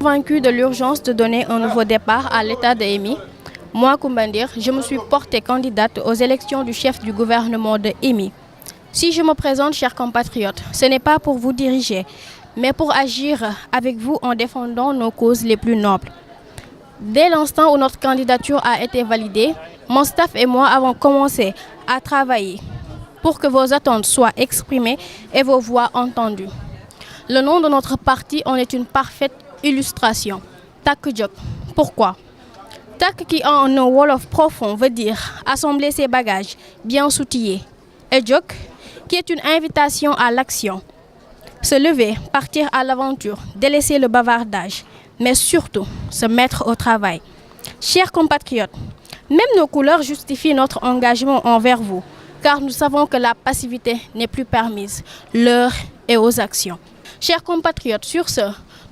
convaincu de l'urgence de donner un nouveau départ à l'État de EMI, moi, Coumba Ndir, je me suis portée candidate aux élections du chef du gouvernement de EMI. Si je me présente, chers compatriotes, ce n'est pas pour vous diriger, mais pour agir avec vous en défendant nos causes les plus nobles. Dès l'instant où notre candidature a été validée, mon staff et moi avons commencé à travailler pour que vos attentes soient exprimées et vos voix entendues. Le nom de notre parti en est une parfaite illustration. Tak Diop. Pourquoi? Tak qui en un wolof profond veut dire assembler ses bagages, bien s'outiller. Et Diop qui est une invitation à l'action. Se lever, partir à l'aventure, délaisser le bavardage, mais surtout se mettre au travail. Chers compatriotes, même nos couleurs justifient notre engagement envers vous, car nous savons que la passivité n'est plus permise. L'heure est aux actions. Chers compatriotes, sur ce,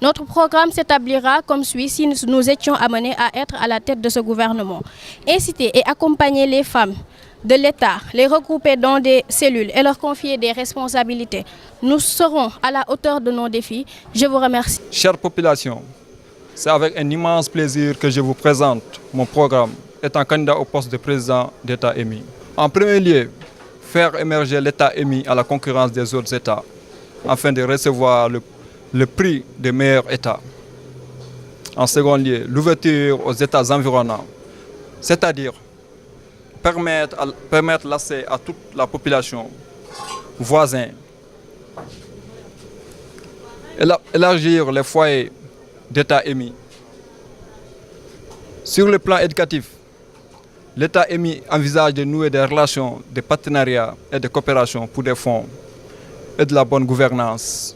notre programme s'établira comme suit si nous étions amenés à être à la tête de ce gouvernement. Inciter et accompagner les femmes de l'État, les regrouper dans des cellules et leur confier des responsabilités. Nous serons à la hauteur de nos défis. Je vous remercie. Chère population, c'est avec un immense plaisir que je vous présente mon programme étant candidat au poste de président d'État EMI. En premier lieu, faire émerger l'État EMI à la concurrence des autres États afin de recevoir le prix des meilleurs États. En second lieu, l'ouverture aux États environnants, c'est-à-dire permettre l'accès à toute la population voisine, élargir les foyers d'État EMI. Sur le plan éducatif, l'État EMI envisage de nouer des relations de partenariat et de coopération pour des fonds et de la bonne gouvernance,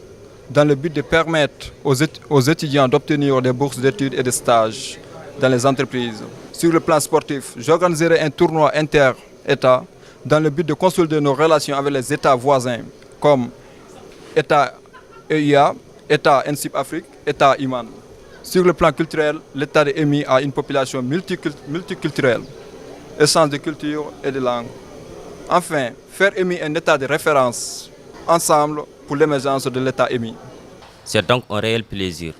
dans le but de permettre aux étudiants d'obtenir des bourses d'études et de stages dans les entreprises. Sur le plan sportif, j'organiserai un tournoi inter-État dans le but de consolider nos relations avec les États voisins, comme État EIA, État NCIP Afrique, État IMAN. Sur le plan culturel, l'État de EMI a une population multiculturelle, essence de culture et de langue. Enfin, faire EMI un État de référence, ensemble pour l'émergence de l'État EMI. C'est donc un réel plaisir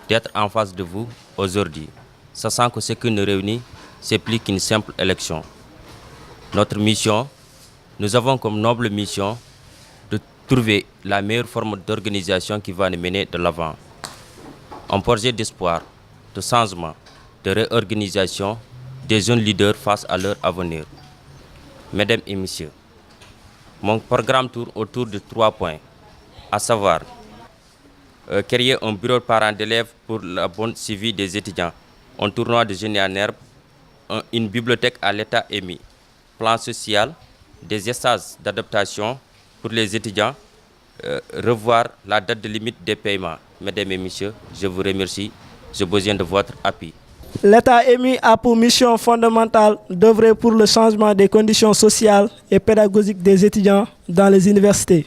d'être en face de vous aujourd'hui, sachant que ce qui nous réunit, c'est plus qu'une simple élection. Notre mission, nous avons comme noble mission de trouver la meilleure forme d'organisation qui va nous mener de l'avant. Un projet d'espoir, de changement, de réorganisation des jeunes leaders face à leur avenir. Mesdames et messieurs, mon programme tourne autour de 3 points, à savoir créer un bureau de parents d'élèves pour la bonne suivi des étudiants, un tournoi de génie en herbe, une bibliothèque à l'État EMI, plan social, des espaces d'adaptation pour les étudiants, revoir la date de limite des paiements. Mesdames et messieurs, je vous remercie, j'ai besoin de votre appui. L'État EMI a pour mission fondamentale d'œuvrer pour le changement des conditions sociales et pédagogiques des étudiants dans les universités.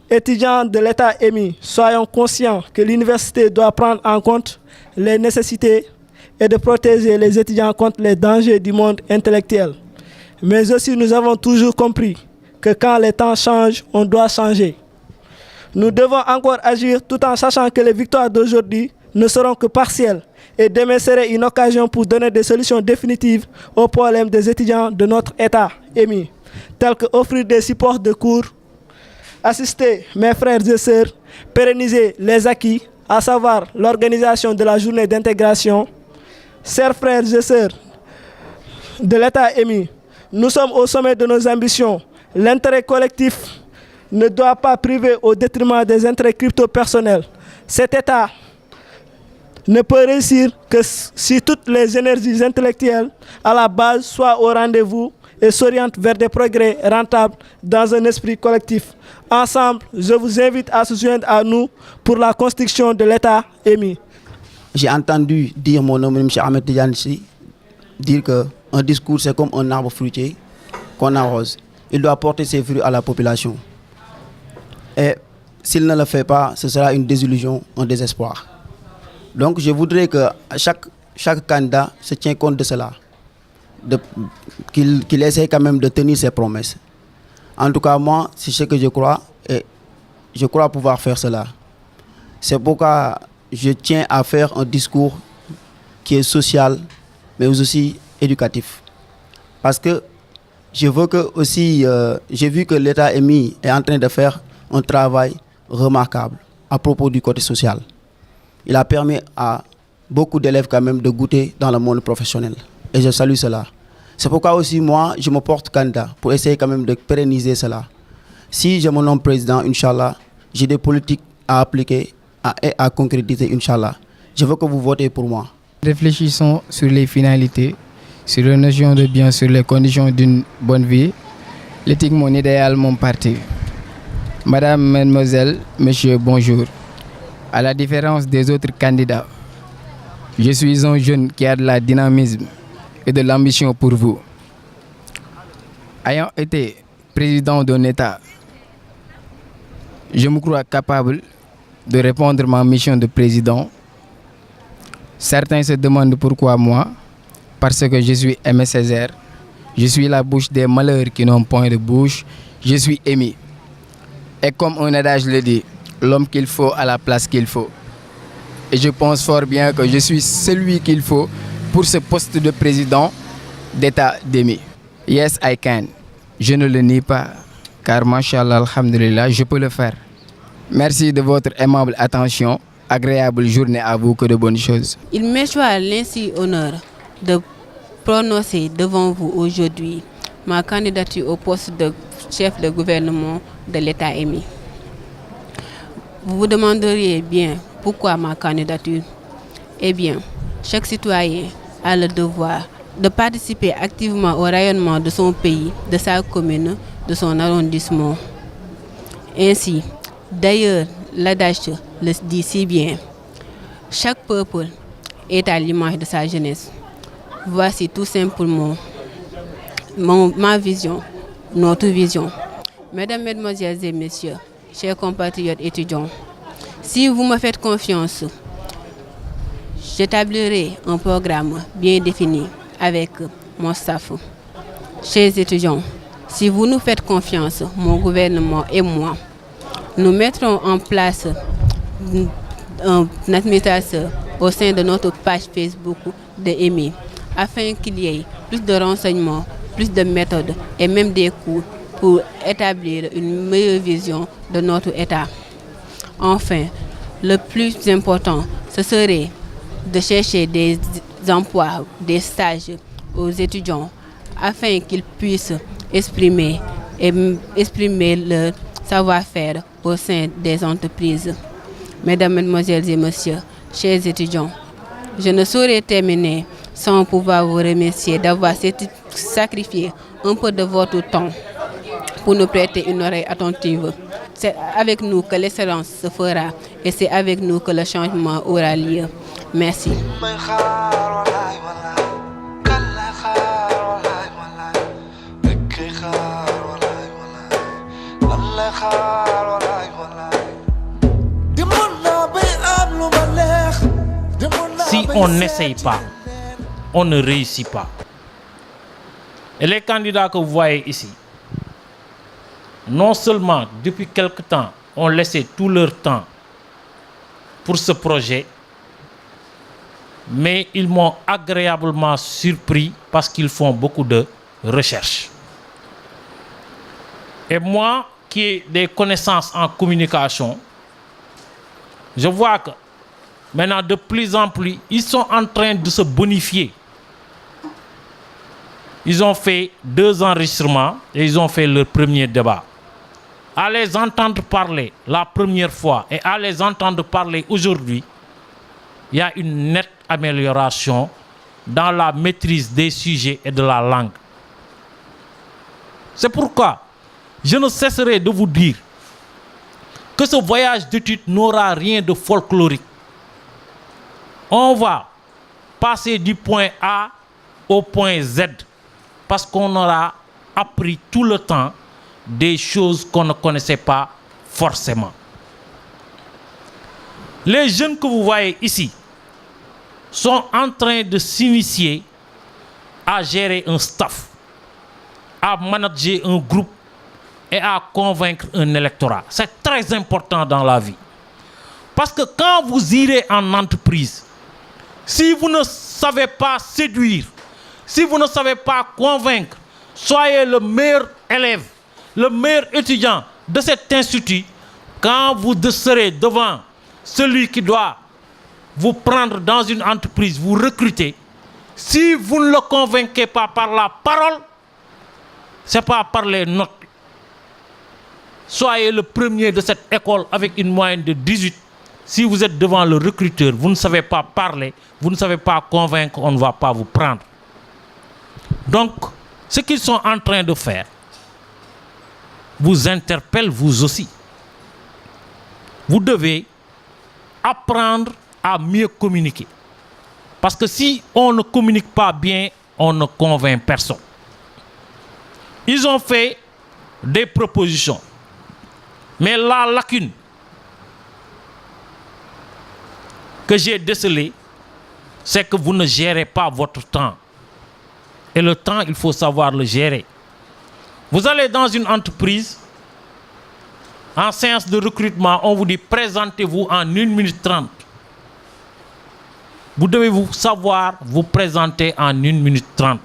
Étudiants de l'État EMI, soyons conscients que l'université doit prendre en compte les nécessités et de protéger les étudiants contre les dangers du monde intellectuel. Mais aussi, nous avons toujours compris que quand les temps changent, on doit changer. Nous devons encore agir tout en sachant que les victoires d'aujourd'hui ne seront que partielles et demain serait une occasion pour donner des solutions définitives aux problèmes des étudiants de notre État EMI, tels que offrir des supports de cours, assister mes frères et sœurs, pérenniser les acquis, à savoir l'organisation de la journée d'intégration. Chers frères et sœurs de l'État EMI, nous sommes au sommet de nos ambitions. L'intérêt collectif ne doit pas priver au détriment des intérêts crypto-personnels. Cet État ne peut réussir que si toutes les énergies intellectuelles à la base soient au rendez-vous et s'orientent vers des progrès rentables dans un esprit collectif. Ensemble, je vous invite à se joindre à nous pour la construction de l'État EMI. J'ai entendu dire mon nom, M. Ahmed Tidjansi, dire qu'un discours c'est comme un arbre fruitier qu'on arrose. Il doit porter ses fruits à la population. Et s'il ne le fait pas, ce sera une désillusion, un désespoir. Donc je voudrais que chaque candidat se tienne compte de cela, qu'il essaie quand même de tenir ses promesses. En tout cas, moi, c'est ce que je crois et je crois pouvoir faire cela. C'est pourquoi je tiens à faire un discours qui est social, mais aussi éducatif. Parce que je veux que aussi, j'ai vu que l'État émis est en train de faire un travail remarquable à propos du côté social. Il a permis à beaucoup d'élèves quand même de goûter dans le monde professionnel. Et je salue cela. C'est pourquoi aussi moi, je me porte candidat pour essayer quand même de pérenniser cela. Si je me nomme président, Inch'Allah, j'ai des politiques à appliquer et à concrétiser, Inch'Allah. Je veux que vous votez pour moi. Réfléchissons sur les finalités, sur les notions de bien, sur les conditions d'une bonne vie. L'éthique, mon idéal, mon parti. Madame, mademoiselle, monsieur, bonjour. À la différence des autres candidats, je suis un jeune qui a de la dynamisme et de l'ambition pour vous. Ayant été président d'un État, je me crois capable de répondre à ma mission de président. Certains se demandent pourquoi moi, parce que je suis Aimé Césaire, je suis la bouche des malheurs qui n'ont point de bouche, je suis émis. Et comme un adage le dit, l'homme qu'il faut à la place qu'il faut. Et je pense fort bien que je suis celui qu'il faut pour ce poste de président d'État d'Émi. Yes, I can. Je ne le nie pas, car machallah, alhamdulillah, je peux le faire. Merci de votre aimable attention. Agréable journée à vous, que de bonnes choses. Il m'est choisi l'ainsi honneur de prononcer devant vous aujourd'hui ma candidature au poste de chef de gouvernement de l'État émis. Vous vous demanderiez bien pourquoi ma candidature? Eh bien, chaque citoyen a le devoir de participer activement au rayonnement de son pays, de sa commune, de son arrondissement. Ainsi, d'ailleurs, l'adage le dit si bien, chaque peuple est à l'image de sa jeunesse. Voici tout simplement ma vision, notre vision. Mesdames, Mesdemoiselles et Messieurs, chers compatriotes étudiants, si vous me faites confiance, j'établirai un programme bien défini avec mon staff. Chers étudiants, si vous nous faites confiance, mon gouvernement et moi, nous mettrons en place un administrateur au sein de notre page Facebook de EMI afin qu'il y ait plus de renseignements, plus de méthodes et même des cours pour établir une meilleure vision de notre État. Enfin, le plus important, ce serait de chercher des emplois, des stages aux étudiants afin qu'ils puissent exprimer leur savoir-faire au sein des entreprises. Mesdames, Mesdemoiselles et Messieurs, chers étudiants, je ne saurais terminer sans pouvoir vous remercier d'avoir sacrifié un peu de votre temps pour nous prêter une oreille attentive. C'est avec nous que l'excellence se fera et c'est avec nous que le changement aura lieu. Merci. Si on n'essaye pas, on ne réussit pas. Et les candidats que vous voyez ici, non seulement depuis quelque temps, ont laissé tout leur temps pour ce projet, mais ils m'ont agréablement surpris parce qu'ils font beaucoup de recherches. Et moi, qui ai des connaissances en communication, je vois que maintenant, de plus en plus, ils sont en train de se bonifier. Ils ont fait 2 enregistrements et ils ont fait leur premier débat. À les entendre parler la première fois et à les entendre parler aujourd'hui, il y a une nette amélioration dans la maîtrise des sujets et de la langue. C'est pourquoi je ne cesserai de vous dire que ce voyage d'études n'aura rien de folklorique. On va passer du point A au point Z parce qu'on aura appris tout le temps des choses qu'on ne connaissait pas forcément. Les jeunes que vous voyez ici sont en train de s'initier à gérer un staff, à manager un groupe et à convaincre un électorat. C'est très important dans la vie. Parce que quand vous irez en entreprise, si vous ne savez pas séduire, si vous ne savez pas convaincre, soyez le meilleur élève, le meilleur étudiant de cet institut. Quand vous serez devant celui qui doit vous prendre dans une entreprise, vous recruter, si vous ne le convainquez pas par la parole, ce n'est pas par les notes. Soyez le premier de cette école avec une moyenne de 18. Si vous êtes devant le recruteur, vous ne savez pas parler, vous ne savez pas convaincre, on ne va pas vous prendre. Donc, ce qu'ils sont en train de faire vous interpelle vous aussi. Vous devez apprendre à mieux communiquer. Parce que si on ne communique pas bien, on ne convainc personne. Ils ont fait des propositions. Mais la lacune que j'ai décelée, c'est que vous ne gérez pas votre temps. Et le temps, il faut savoir le gérer. Vous allez dans une entreprise, en séance de recrutement, on vous dit présentez-vous en 1 minute 30. Vous devez savoir vous présenter en 1 minute 30.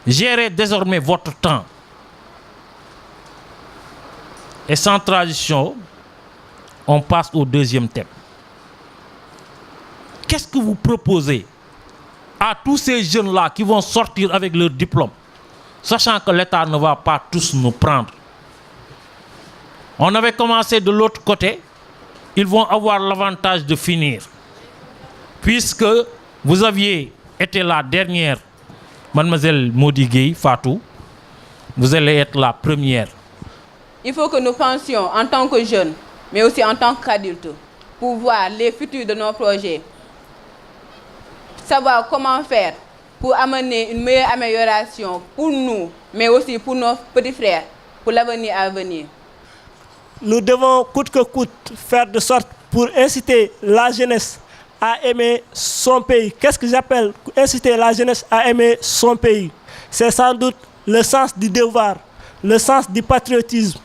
Gérez désormais votre temps. Et sans transition, on passe au deuxième thème. Qu'est-ce que vous proposez à tous ces jeunes-là qui vont sortir avec leur diplôme, sachant que l'État ne va pas tous nous prendre? On avait commencé de l'autre côté, ils vont avoir l'avantage de finir. Puisque vous aviez été la dernière, mademoiselle Modi Gueye, Fatou, vous allez être la première. Il faut que nous pensions en tant que jeunes, mais aussi en tant qu'adultes, pour voir les futurs de nos projets. Savoir comment faire pour amener une meilleure amélioration pour nous, mais aussi pour nos petits frères, pour l'avenir à venir. Nous devons coûte que coûte faire de sorte pour inciter la jeunesse à aimer son pays. Qu'est-ce que j'appelle inciter la jeunesse à aimer son pays? C'est sans doute le sens du devoir, le sens du patriotisme.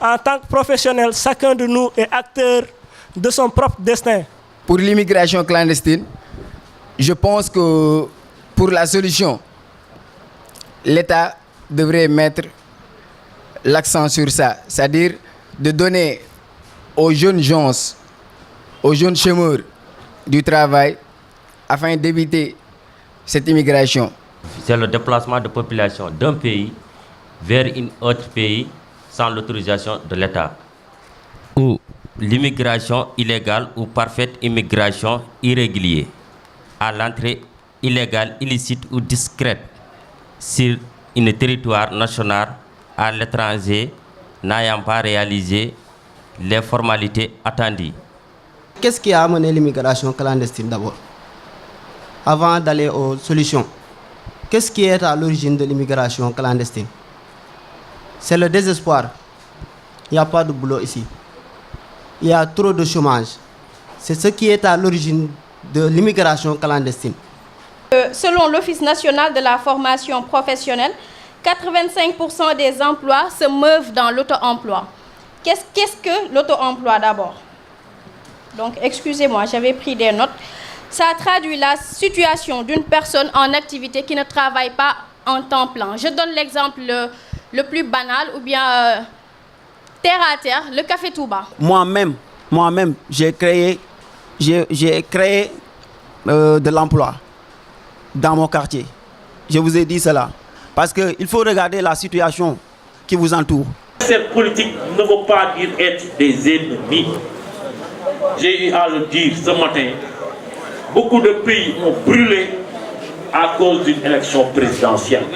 En tant que professionnel, chacun de nous est acteur de son propre destin. Pour l'immigration clandestine, je pense que pour la solution, l'État devrait mettre l'accent sur ça, c'est-à-dire de donner aux jeunes gens, aux jeunes chômeurs du travail afin d'éviter cette immigration. C'est le déplacement de population d'un pays vers un autre pays sans l'autorisation de l'État. Ou l'immigration illégale ou parfaite immigration irrégulière. À l'entrée illégale, illicite ou discrète sur un territoire national à l'étranger n'ayant pas réalisé les formalités attendues. Qu'est-ce qui a amené l'immigration clandestine d'abord? Avant d'aller aux solutions, qu'est-ce qui est à l'origine de l'immigration clandestine? C'est le désespoir. Il n'y a pas de boulot ici. Il y a trop de chômage. C'est ce qui est à l'origine de l'immigration clandestine. Selon l'Office national de la formation professionnelle, 85% des emplois se meuvent dans l'auto-emploi. Qu'est-ce que l'auto-emploi d'abord? Donc, excusez-moi, j'avais pris des notes. Ça traduit la situation d'une personne en activité qui ne travaille pas en temps plein. Je donne l'exemple le plus banal ou bien terre à terre, le Café Touba. Moi-même, j'ai créé de l'emploi dans mon quartier. Je vous ai dit cela. Parce qu'il faut regarder la situation qui vous entoure. Cette politique ne veut pas dire être des ennemis. J'ai eu à le dire ce matin. Beaucoup de pays ont brûlé à cause d'une élection présidentielle.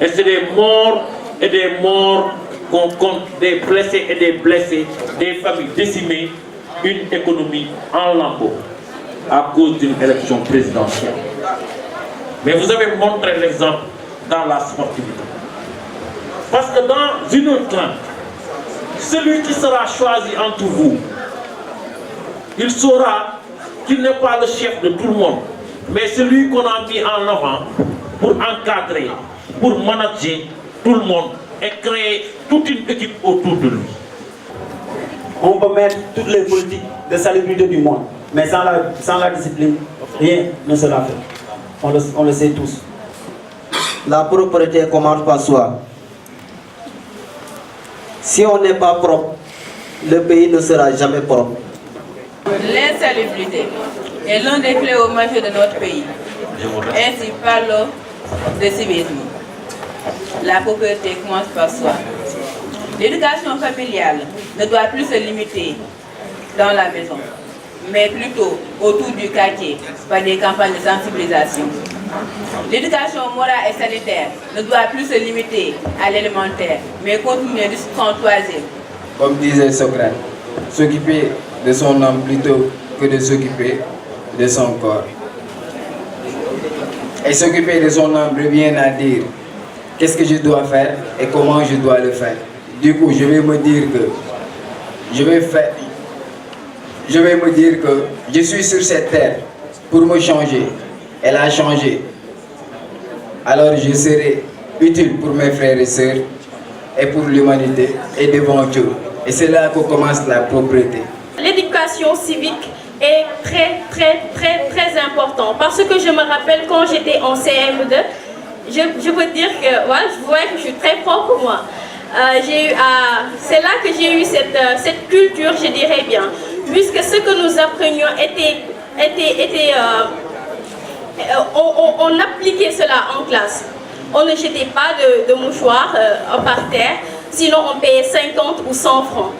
Et c'est des morts et des morts qu'on compte, des blessés et des blessés, des familles décimées, une économie en lambeaux à cause d'une élection présidentielle. Mais vous avez montré l'exemple dans la sportivité. Parce que dans une autre classe, celui qui sera choisi entre vous, il saura qu'il n'est pas le chef de tout le monde, mais celui qu'on a mis en avant pour encadrer, pour manager tout le monde et créer toute une équipe autour de lui. On peut mettre toutes les politiques de salubrité du monde, mais sans la discipline, rien ne sera fait. On le sait tous. La propreté commence par soi. Si on n'est pas propre, le pays ne sera jamais propre. L'insalubrité est l'un des fléaux majeurs de notre pays. Ainsi parle de civisme. La propreté commence par soi. L'éducation familiale ne doit plus se limiter dans la maison, mais plutôt autour du quartier par des campagnes de sensibilisation. L'éducation morale et sanitaire ne doit plus se limiter à l'élémentaire, mais continuer jusqu'en troisième. Comme disait Socrate, s'occuper de son âme plutôt que de s'occuper de son corps. Et s'occuper de son âme revient à dire qu'est-ce que je dois faire et comment je dois le faire. Du coup, je vais me dire que je suis sur cette terre pour me changer. Elle a changé. Alors je serai utile pour mes frères et sœurs et pour l'humanité et devant Dieu. Et c'est là que commence la propreté. L'éducation civique est très important parce que je me rappelle quand j'étais en CM2, je veux dire que voilà, je vois que je suis très propre moi. C'est là que j'ai eu cette culture, je dirais bien, puisque ce que nous apprenions on appliquait cela en classe. On ne jetait pas de mouchoirs par terre, sinon on payait 50 ou 100 francs.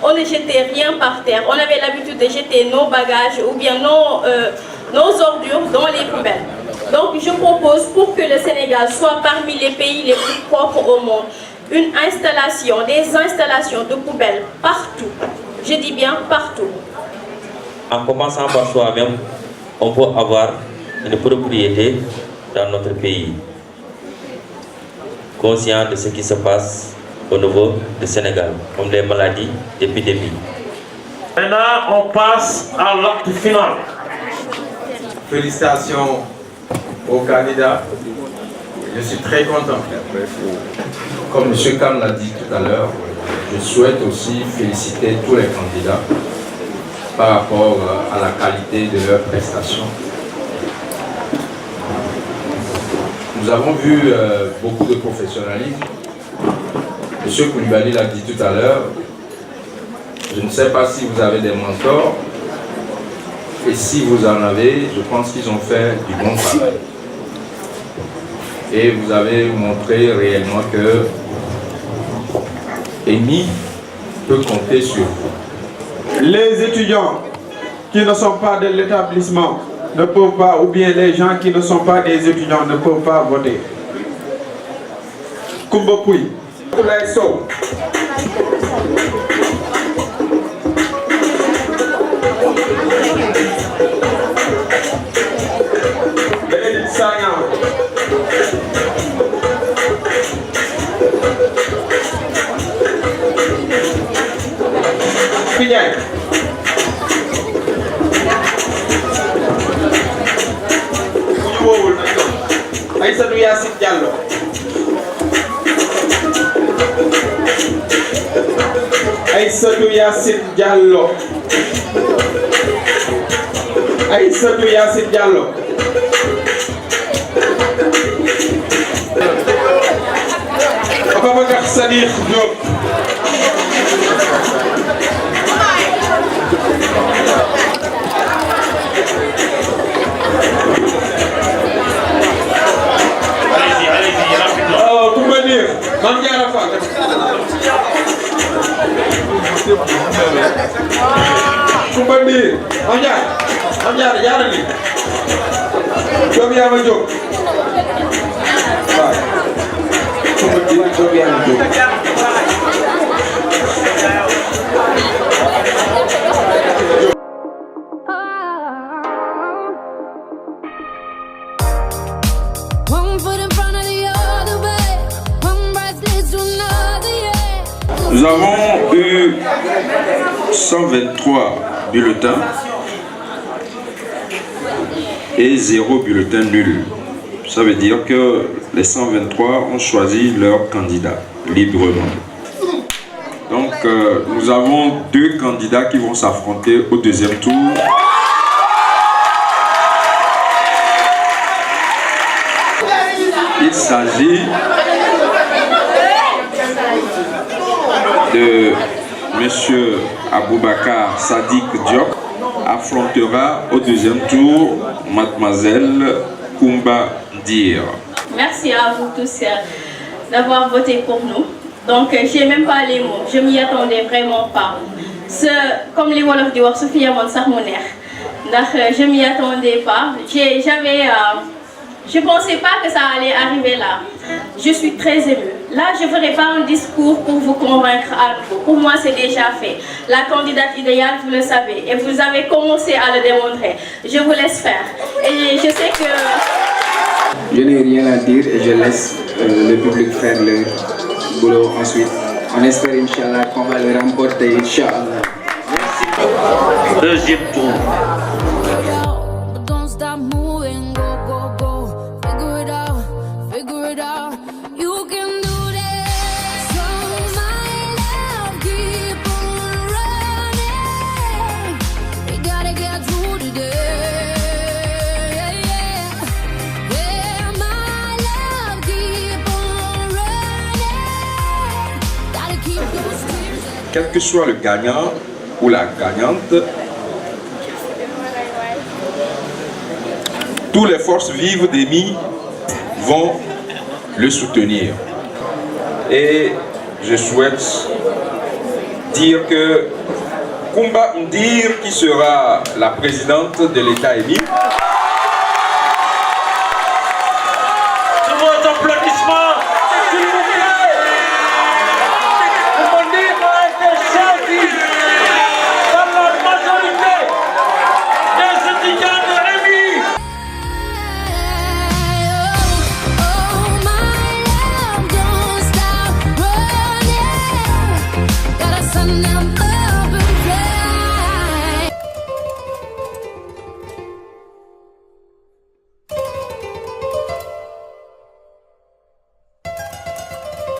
On ne jetait rien par terre. On avait l'habitude de jeter nos bagages ou bien nos ordures dans les poubelles. Donc je propose, pour que le Sénégal soit parmi les pays les plus propres au monde, des installations de poubelles partout. Je dis bien partout. En commençant par soi-même, on peut avoir une propriété dans notre pays. Conscient de ce qui se passe au niveau du Sénégal, comme les maladies d'épidémie. Maintenant, on passe à l'acte final. Félicitations aux candidats. Je suis très content. Comme M. Khan l'a dit tout à l'heure, je souhaite aussi féliciter tous les candidats par rapport à la qualité de leurs prestations. Nous avons vu beaucoup de professionnalisme. M. Koulibaly l'a dit tout à l'heure. Je ne sais pas si vous avez des mentors. Et si vous en avez, je pense qu'ils ont fait du bon travail. Et vous avez montré réellement que EMI peut compter sur vous. Les étudiants qui ne sont pas de l'établissement ne peuvent pas, ou bien les gens qui ne sont pas des étudiants ne peuvent pas voter. Koumba Pouy, Koulay Sow. Bénédicte Sagnan. Pignay. Aïssatou Yassine Diallo. Aïssatou Yassine Diallo. Aïssatou Yassine Diallo. Ababacar Sadikh Diop. Mame Diarra Fam. Koumba Ndir. Mame Diarra jaara ni. Diop yaa ma jóg. Waaw. Koumba Ndir Diop yaa ma jóg. Nous avons eu 123 bulletins et 0 bulletin nul. Ça veut dire que les 123 ont choisi leur candidat librement. Donc nous avons deux candidats qui vont s'affronter au deuxième tour. Il s'agit de Monsieur Aboubakar Sadiq Diop, affrontera au deuxième tour Mademoiselle Koumba Dir. Merci à vous tous d'avoir voté pour nous. Donc, je n'ai même pas les mots, je m'y attendais vraiment pas. Comme les Wolof di wax Sophia mon sax mu neex ndax je m'y attendais pas. Je ne pensais pas que ça allait arriver là. Je suis très émue. Là, je ne ferai pas un discours pour vous convaincre à nouveau. Pour moi, c'est déjà fait. La candidate idéale, vous le savez. Et vous avez commencé à le démontrer. Je vous laisse faire. Et je sais que... Je n'ai rien à dire et je laisse le public faire leur boulot ensuite. On espère, Inch'Allah, qu'on va le remporter, Inch'Allah. Merci. Deuxième tour. Quel que soit le gagnant ou la gagnante, toutes les forces vives d'EMI vont le soutenir. Et je souhaite dire que Koumba Ndir, qui sera la présidente de l'État EMI, Number